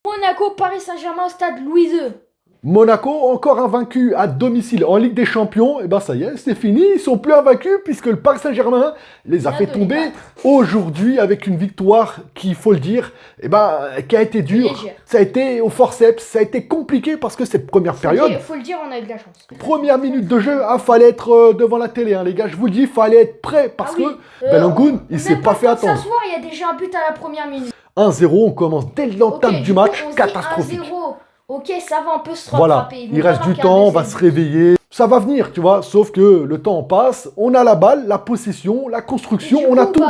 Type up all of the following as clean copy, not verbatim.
Monaco, Paris Saint-Germain, stade Louis II. Monaco, encore invaincu à domicile en Ligue des Champions, et ben ça y est, c'est fini, ils sont plus invaincus puisque le Paris Saint-Germain les a fait tomber aujourd'hui avec une victoire qui, il faut le dire, qui a été dure. Légère. Ça a été au forceps, ça a été compliqué parce que cette première période. Il faut le dire, on a eu de la chance. Première minute de jeu, fallait être devant la télé, les gars, je vous le dis, fallait être prêt parce que Balogun, il s'est pas fait attendre. S'asseoir, il y a déjà un but à la première minute. 1-0, on commence dès l'entame du match, catastrophique. 1-0. Ok, ça va, on peut se rattraper. Voilà, il reste du temps, on va se réveiller. Ça va venir, tu vois, sauf que le temps passe, on a la balle, la possession, la construction, on a tout.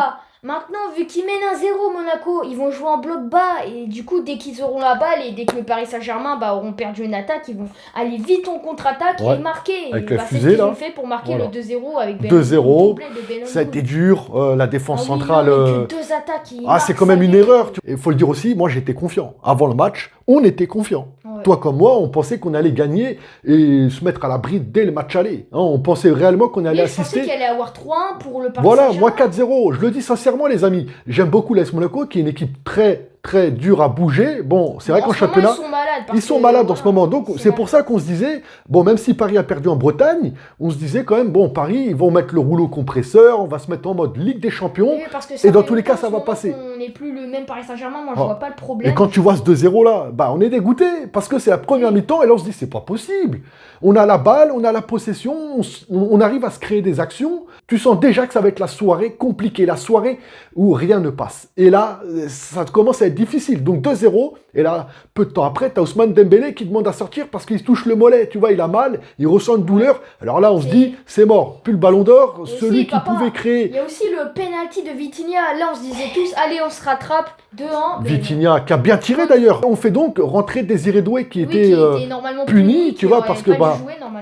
Maintenant, vu qu'ils mènent 1-0 Monaco, ils vont jouer en bloc bas. Et du coup, dès qu'ils auront la balle et dès que le Paris Saint-Germain auront perdu une attaque, ils vont aller vite en contre-attaque et marquer. Avec la fusée, fusée, c'est ce qu'ils là. ont fait pour marquer le 2-0 avec 2-0, ça a été dur, la défense centrale. Deux attaques, c'est quand même une erreur. Il faut le dire aussi, moi j'étais confiant. Avant le match, on était confiant. Ouais. Toi comme moi, on pensait qu'on allait gagner et se mettre à l'abri dès le match aller. On pensait réellement qu'on allait assister. Je pensais qu'il allait avoir 3-1 pour le Paris Voilà, Saint-Germain. moi 4-0. Je le dis sincèrement, les amis. J'aime beaucoup l'AS Monaco, qui est une équipe très dure à bouger. Bon, c'est vrai qu'en championnat, ils sont malades en ce moment. Donc c'est pour ça qu'on se disait, bon, même si Paris a perdu en Bretagne, on se disait quand même, bon, Paris, ils vont mettre le rouleau compresseur, on va se mettre en mode Ligue des Champions. Oui, et dans tous les cas, ça va passer. On n'est plus le même Paris Saint-Germain, moi je vois pas le problème. Et quand tu vois ce 2-0 là, on est dégoûté parce que c'est la première mi-temps et là on se dit c'est pas possible. On a la balle, on a la possession, on arrive à se créer des actions. Tu sens déjà que ça va être la soirée compliquée, la soirée où rien ne passe. Et là, ça commence à être difficile. Donc 2-0, et là, peu de temps après, tu as Ousmane Dembélé qui demande à sortir parce qu'il se touche le mollet. Tu vois, il a mal, il ressent une douleur. Alors là, on se dit, c'est mort. Plus le ballon d'or, celui qui pouvait créer. Il y a aussi le penalty de Vitinha. Là, on se disait tous, allez, on se rattrape. 2-1. Vitinha qui a bien tiré d'ailleurs. On fait donc rentrer Désiré Doué qui était puni, tu vois, parce que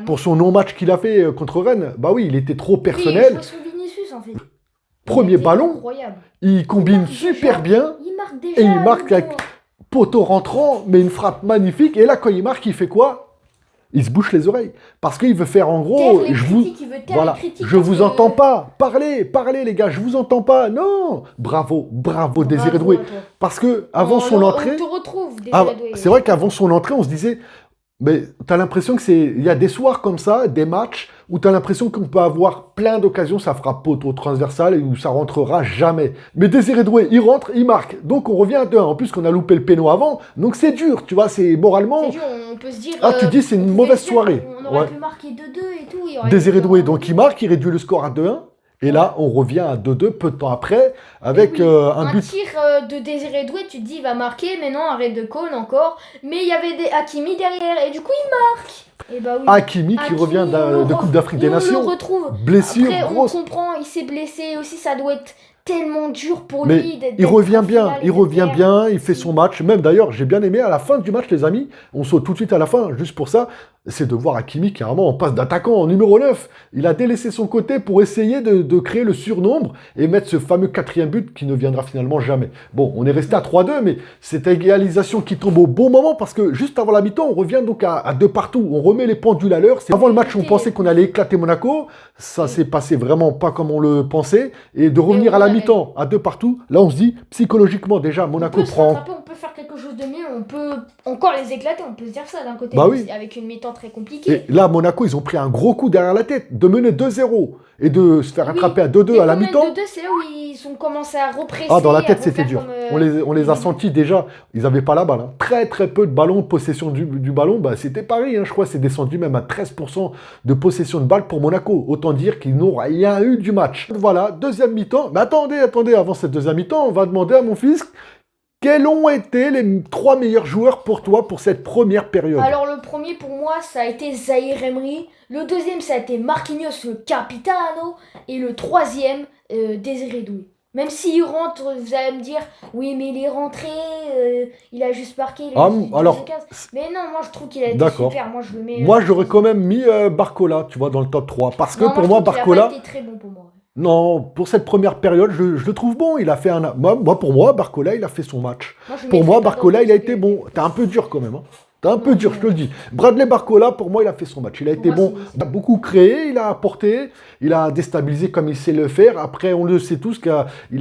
pour son non-match qu'il a fait contre Rennes, il était trop personnel. Il jouait sur Vinicius en fait. Premier ballon, il combine super bien. Il marque déjà. Et il marque avec poteau rentrant, mais une frappe magnifique. Et là, quand il marque, il fait quoi? Il se bouche les oreilles. Parce qu'il veut faire en gros, je vous entends pas. Parlez les gars, je vous entends pas. Non, bravo Désiré Doué. Parce que avant son entrée, c'est vrai qu'avant son entrée, on se disait, mais tu as l'impression il y a des soirs comme ça, des matchs, où tu as l'impression qu'on peut avoir plein d'occasions, ça fera poteau transversal et où ça rentrera jamais. Mais Désiré Doué, il rentre, il marque. Donc on revient à 2-1. En plus qu'on a loupé le péno avant, donc c'est dur, tu vois, c'est moralement. C'est dur, on peut se dire. Tu dis c'est une mauvaise soirée. On aurait pu marquer 2-2 et tout. Désiré Doué, donc il marque, il réduit le score à 2-1. Et là, on revient à 2-2 peu de temps après, avec un but. Un tir de Désiré Doué, tu te dis, il va marquer, mais non, arrête de Cône encore. Mais il y avait des Hakimi derrière, et du coup, il marque. Et Hakimi qui revient de Coupe d'Afrique des Nations. On le retrouve. Blessure Après, grosse. on comprend, il s'est blessé aussi, ça doit être tellement dur pour mais lui d'être. Il revient bien, il fait son match. Même d'ailleurs, j'ai bien aimé à la fin du match, les amis. On saute tout de suite à la fin, juste pour ça. C'est de voir Hakimi carrément en passe d'attaquant en numéro 9. Il a délaissé son côté pour essayer de créer le surnombre et mettre ce fameux 4e but qui ne viendra finalement jamais. Bon, on est resté à 3-2, mais cette égalisation qui tombe au bon moment parce que juste avant la mi-temps, on revient donc à 2 partout. On remet les pendules à l'heure. Avant le match, on pensait qu'on allait éclater Monaco. Ça s'est passé vraiment pas comme on le pensait. Et de revenir à la mi-temps à 2 partout, là on se dit psychologiquement déjà, Monaco prend... On peut faire quelque chose de mieux, on peut encore les éclater, on peut se dire ça d'un côté. Avec une mi-temps très compliquée. Et là, Monaco, ils ont pris un gros coup derrière la tête, de mener 2-0 et de se faire attraper à 2-2 à la mi-temps. 2-2, c'est là où ils ont commencé à represser. Dans la tête, c'était dur. On les a sentis déjà, ils n'avaient pas la balle. Très peu de ballon, de possession du ballon. C'était Paris, je crois, c'est descendu même à 13% de possession de balle pour Monaco. Autant dire qu'ils n'ont rien eu du match. Voilà, deuxième mi-temps. Mais attendez, avant cette deuxième mi-temps, on va demander à mon fils... Quels ont été les 3 meilleurs joueurs pour toi pour cette première période? Alors le premier pour moi ça a été Zahir Emery, le deuxième ça a été Marquinhos le Capitano et le troisième Désiré Doué. Même s'il rentre, vous allez me dire oui mais il est rentré, il a juste marqué. Mais non, moi je trouve qu'il a été super. Moi j'aurais quand même mis Barcola, tu vois, dans le top 3 parce que pour moi Barcola. Il a été très bon pour moi. Non, pour cette première période, je le trouve bon. Il a fait pour moi, Barcola, il a fait son match. Pour moi, Barcola, il a été bon. T'es un peu dur quand même. T'es un peu dur, je te le dis. Bradley Barcola, pour moi, il a fait son match. Il a été bon. Il a beaucoup créé, il a apporté, il a déstabilisé comme il sait le faire. Après, on le sait tous qu'il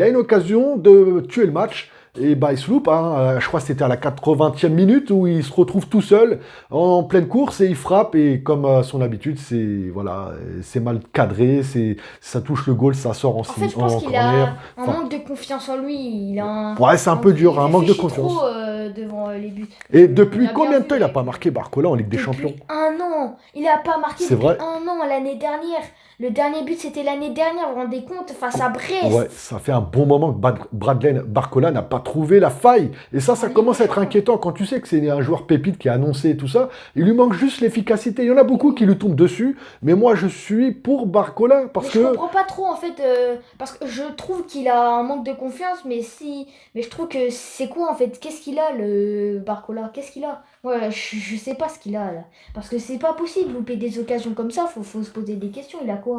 a une occasion de tuer le match. Et bah, il se loupe, hein. Je crois que c'était à la 80e minute où il se retrouve tout seul en pleine course et il frappe. Et comme à son habitude, c'est mal cadré, ça touche le goal, ça sort en fait, je en pense qu'il a un manque de confiance en lui. Ouais, c'est un peu dur, un manque de confiance. Trop, devant les buts. Et depuis combien de temps il n'a pas marqué Barcola en Ligue des Champions? Depuis un an. Il n'a pas marqué C'est depuis vrai. un an, l'année dernière. Le dernier but, c'était l'année dernière, vous vous rendez compte, face à Brest. Ouais, ça fait un bon moment que Bradley Barcola n'a pas trouvé la faille. Et ça commence à être inquiétant quand tu sais que c'est un joueur pépite qui a annoncé tout ça. Il lui manque juste l'efficacité. Il y en a beaucoup qui lui tombent dessus. Mais moi, je suis pour Barcola parce que... Je comprends pas trop, en fait, parce que je trouve qu'il a un manque de confiance, mais je trouve que c'est quoi, en fait? Qu'est-ce qu'il a, le Barcola? Qu'est-ce qu'il a? Ouais, je sais pas ce qu'il a, là. Parce que c'est pas possible, louper des occasions comme ça, faut se poser des questions, il a quoi?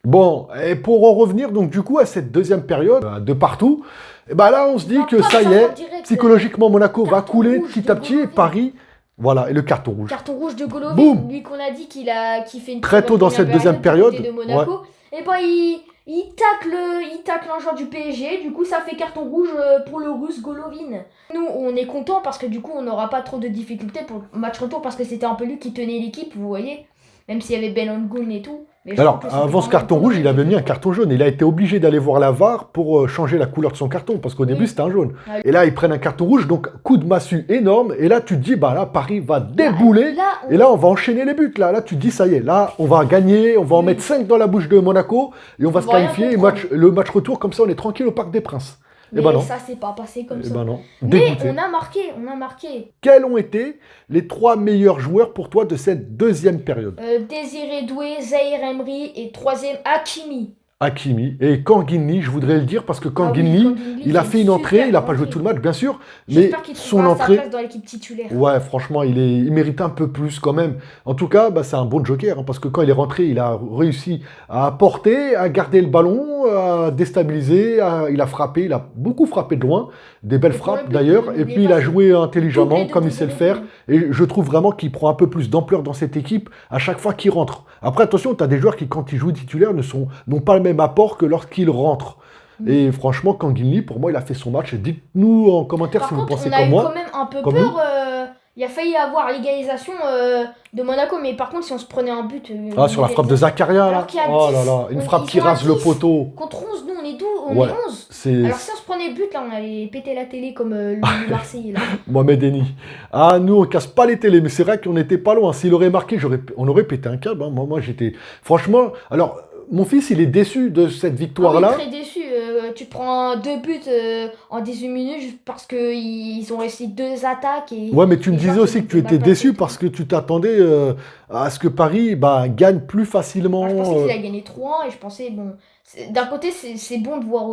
Bon, et pour en revenir donc du coup à cette deuxième période de partout, et ben là on se dit que ça y est, psychologiquement Monaco va couler petit à petit et Paris, voilà, et le carton rouge. Carton rouge de Golovin, Boum. lui qu'on a dit qu'il fait une très tôt dans cette deuxième période de Monaco, et ben il tacle un joueur du PSG, du coup ça fait carton rouge pour le russe Golovin. Nous on est content parce que du coup on n'aura pas trop de difficultés pour le match retour parce que c'était un peu lui qui tenait l'équipe, vous voyez, même s'il y avait Ben Angoun et tout. Alors, avant ce carton rouge, il avait mis un carton jaune. Il a été obligé d'aller voir la VAR pour changer la couleur de son carton, parce qu'au début, c'était un jaune. Et là, ils prennent un carton rouge, donc coup de massue énorme. Et là, tu te dis, bah là, Paris va débouler. Et là, on va enchaîner les buts. Là, tu te dis, ça y est, là, on va gagner, on va en mettre 5 dans la bouche de Monaco, et on va se qualifier. Et le match retour, comme ça, on est tranquille au Parc des Princes. Mais ça s'est pas passé comme ça. Non. Mais on a marqué. Quels ont été les 3 meilleurs joueurs pour toi de cette deuxième période? Désiré Doué, Zahir Emery et troisième Hakimi. Et Kanguinli, je voudrais le dire parce que Kanguinli, il a fait une entrée, il n'a pas joué tout le match bien sûr, mais son entrée, sa place dans l'équipe titulaire. Ouais, franchement, il mérite un peu plus quand même. En tout cas, c'est un bon joker parce que quand il est rentré, il a réussi à porter, à garder le ballon, à déstabiliser, il a frappé, il a beaucoup frappé de loin, des belles frappes d'ailleurs, et puis il a joué intelligemment comme il sait le faire. Et je trouve vraiment qu'il prend un peu plus d'ampleur dans cette équipe à chaque fois qu'il rentre. Après, attention, tu as des joueurs qui, quand ils jouent titulaire, n'ont pas le même apport que lorsqu'ils rentrent. Et franchement, Kanguinli, pour moi, il a fait son match. Dites-nous en commentaire si vous pensez comme moi. On a eu quand même un peu peur. Il a failli avoir l'égalisation de Monaco, mais par contre, si on se prenait un but... sur la frappe de Zakaria, là. Oh là là, une frappe qui rase le poteau. Contre 11, nous, on est 12, on est 11. Alors si on se prenait le but, là, on allait péter la télé comme le Marseillais, là. Mohamed Eni. Ah, nous, on casse pas les télés, mais c'est vrai qu'on n'était pas loin. S'il aurait marqué, on aurait pété un câble. Hein. Moi, j'étais... Franchement, alors... Mon fils, il est déçu de cette victoire-là. Très déçu. Tu te prends 2 buts en 18 minutes juste parce qu'ils ont réussi 2 attaques. Ouais, mais tu me disais aussi que tu étais déçu parce que tu t'attendais à ce que Paris gagne plus facilement. Je pensais qu'il a gagné 3 et je pensais, bon... D'un côté, c'est bon de voir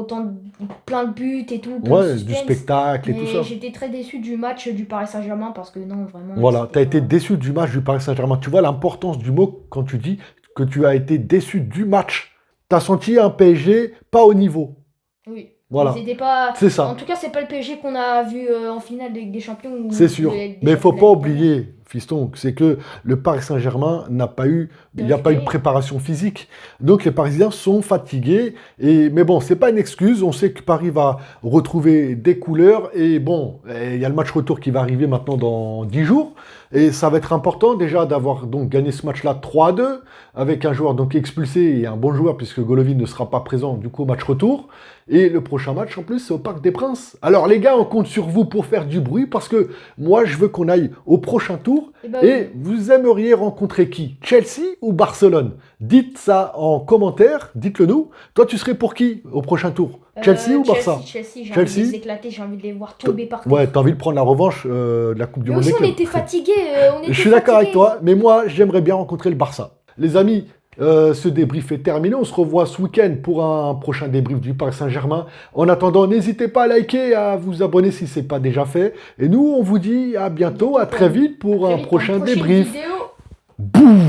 plein de buts et tout. Ouais, du spectacle et tout ça. J'étais très déçu du match du Paris Saint-Germain parce que non, vraiment... Voilà, tu as été déçu du match du Paris Saint-Germain. Tu vois l'importance du mot quand tu dis que tu as été déçu du match. Tu as senti un PSG pas au niveau. Oui. Voilà. C'est ça. En tout cas, c'est pas le PSG qu'on a vu en finale de Ligue des Champions. C'est sûr. Mais il faut pas oublier, fiston, c'est que le Paris Saint-Germain n'a pas eu, il n'y a pas eu de préparation physique. Donc les Parisiens sont fatigués. Mais bon, c'est pas une excuse. On sait que Paris va retrouver des couleurs. Et bon, il y a le match retour qui va arriver maintenant dans 10 jours. Et ça va être important déjà d'avoir donc gagné ce match-là 3-2 avec un joueur donc expulsé et un bon joueur puisque Golovin ne sera pas présent du coup au match retour. Et le prochain match en plus c'est au Parc des Princes. Alors les gars, on compte sur vous pour faire du bruit parce que moi je veux qu'on aille au prochain tour. Et vous aimeriez rencontrer qui? Chelsea ou Barcelone? Dites ça en commentaire, dites-le nous. Toi tu serais pour qui au prochain tour? Chelsea ou Barça? Chelsea, j'ai envie de les éclater, j'ai envie de les voir tomber par terre. Ouais, t'as envie de prendre la revanche de la Coupe du Monde. Mais aussi on était fatigués. Je suis d'accord avec toi, mais moi j'aimerais bien rencontrer le Barça. Les amis, ce débrief est terminé. On se revoit ce week-end pour un prochain débrief du Paris Saint-Germain. En attendant, n'hésitez pas à liker, à vous abonner si ce n'est pas déjà fait. Et nous, on vous dit à bientôt, à très vite pour un prochain débrief. Boum!